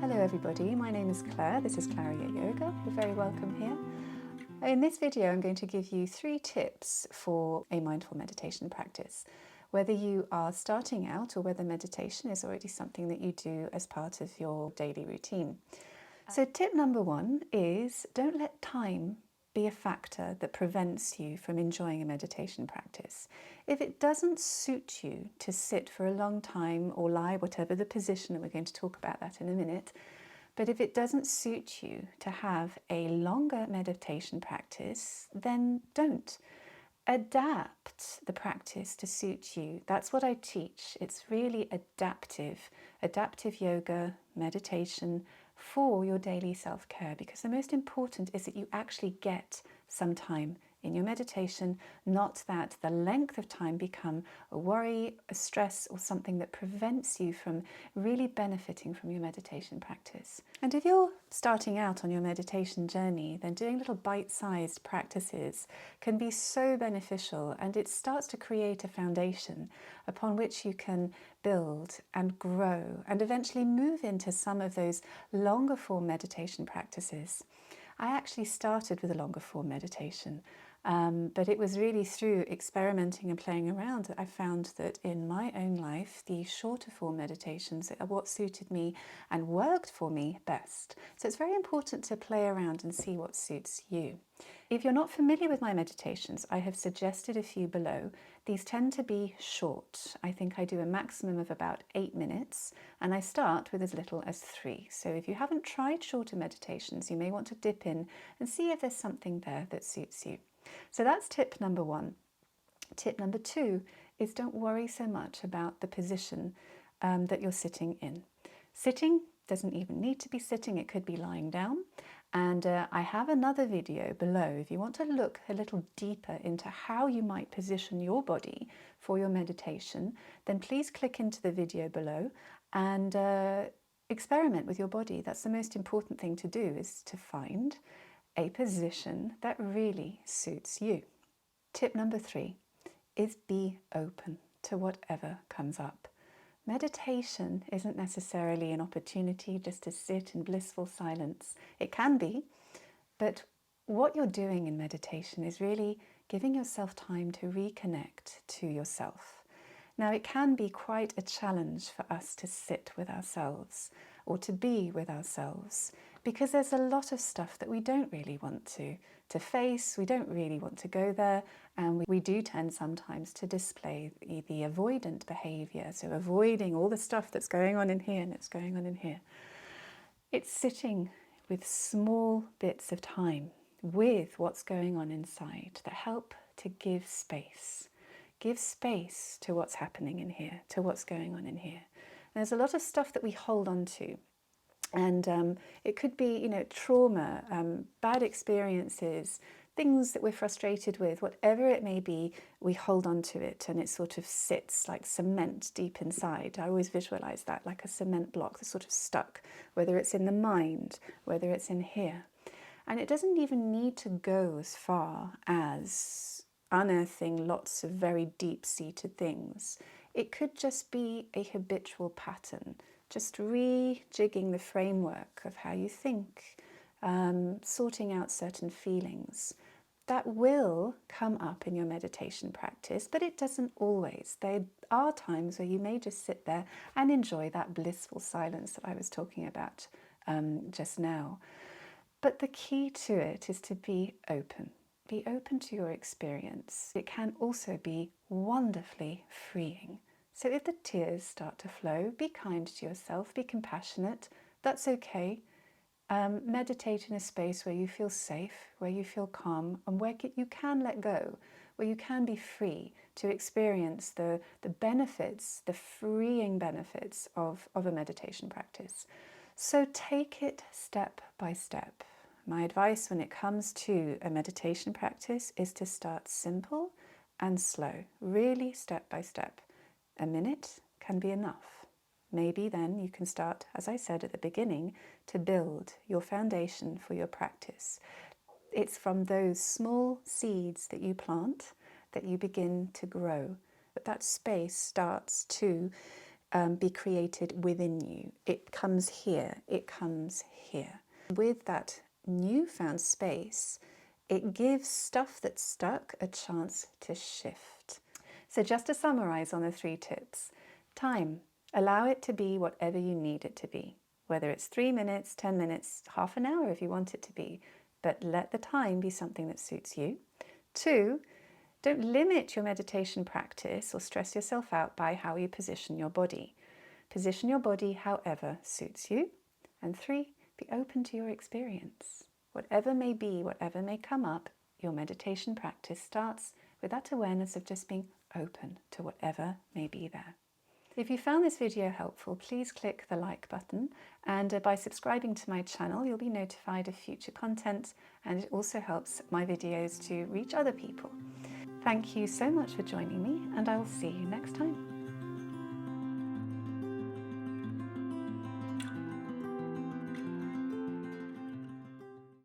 Hello everybody, my name is Claire, this is Claria Yoga, you're very welcome here. In this video I'm going to give you 3 tips for a mindful meditation practice. Whether you are starting out or whether meditation is already something that you do as part of your daily routine. So tip number 1 is don't let time be a factor that prevents you from enjoying a meditation practice. If it doesn't suit you to sit for a long time or lie, whatever the position, and we're going to talk about that in a minute, but if it doesn't suit you to have a longer meditation practice, then don't. Adapt the practice to suit you. That's what I teach. It's really adaptive yoga, meditation for your daily self-care, because the most important is that you actually get some time in your meditation, not that the length of time become a worry, a stress, or something that prevents you from really benefiting from your meditation practice. And if you're starting out on your meditation journey, then doing little bite-sized practices can be so beneficial, and it starts to create a foundation upon which you can build and grow and eventually move into some of those longer form meditation practices. I actually started with a longer form meditation, but it was really through experimenting and playing around that I found that in my own life, the shorter form meditations are what suited me and worked for me best. So it's very important to play around and see what suits you. If you're not familiar with my meditations, I have suggested a few below. These tend to be short. I think I do a maximum of about 8 minutes, and I start with as little as 3. So if you haven't tried shorter meditations, you may want to dip in and see if there's something there that suits you. So that's tip number 1. Tip number 2 is don't worry so much about the position that you're sitting in. Sitting doesn't even need to be sitting, it could be lying down. And I have another video below if you want to look a little deeper into how you might position your body for your meditation, then please click into the video below and experiment with your body. That's the most important thing to do, is to find a position that really suits you. Tip number 3 is be open to whatever comes up. Meditation isn't necessarily an opportunity just to sit in blissful silence. It can be, but what you're doing in meditation is really giving yourself time to reconnect to yourself. Now, it can be quite a challenge for us to sit with ourselves or to be with ourselves, because there's a lot of stuff that we don't really want to face, we don't really want to go there, and we do tend sometimes to display the avoidant behaviour, so avoiding all the stuff that's going on in here and it's going on in here. It's sitting with small bits of time with what's going on inside that help to give space. Give space to what's happening in here, to what's going on in here. There's a lot of stuff that we hold on to. And it could be, trauma, bad experiences, things that we're frustrated with, whatever it may be, we hold on to it and it sort of sits like cement deep inside. I always visualize that like a cement block that's sort of stuck, whether it's in the mind, whether it's in here. And it doesn't even need to go as far as unearthing lots of very deep-seated things. It could just be a habitual pattern, just rejigging the framework of how you think, sorting out certain feelings. That will come up in your meditation practice, but it doesn't always. There are times where you may just sit there and enjoy that blissful silence that I was talking about just now. But the key to it is to be open. Be open to your experience. It can also be wonderfully freeing. So if the tears start to flow, be kind to yourself, be compassionate. That's okay. Meditate in a space where you feel safe, where you feel calm, and where you can let go, where you can be free to experience the benefits, the freeing benefits of a meditation practice. So take it step by step. My advice when it comes to a meditation practice is to start simple and slow, really step by step. A minute can be enough. Maybe then you can start, as I said at the beginning, to build your foundation for your practice. It's from those small seeds that you plant that you begin to grow. But that space starts to be created within you. It comes here, it comes here. With that newfound space, it gives stuff that's stuck a chance to shift. So just to summarize on the 3 tips: time, allow it to be whatever you need it to be, whether it's 3 minutes, 10 minutes, half an hour if you want it to be, but let the time be something that suits you. 2, don't limit your meditation practice or stress yourself out by how you position your body. Position your body however suits you. And 3, be open to your experience. Whatever may be, whatever may come up, your meditation practice starts with that awareness of just being open to whatever may be there. If you found this video helpful, please click the like button, and by subscribing to my channel you'll be notified of future content, and it also helps my videos to reach other people. Thank you so much for joining me, and I will see you next time.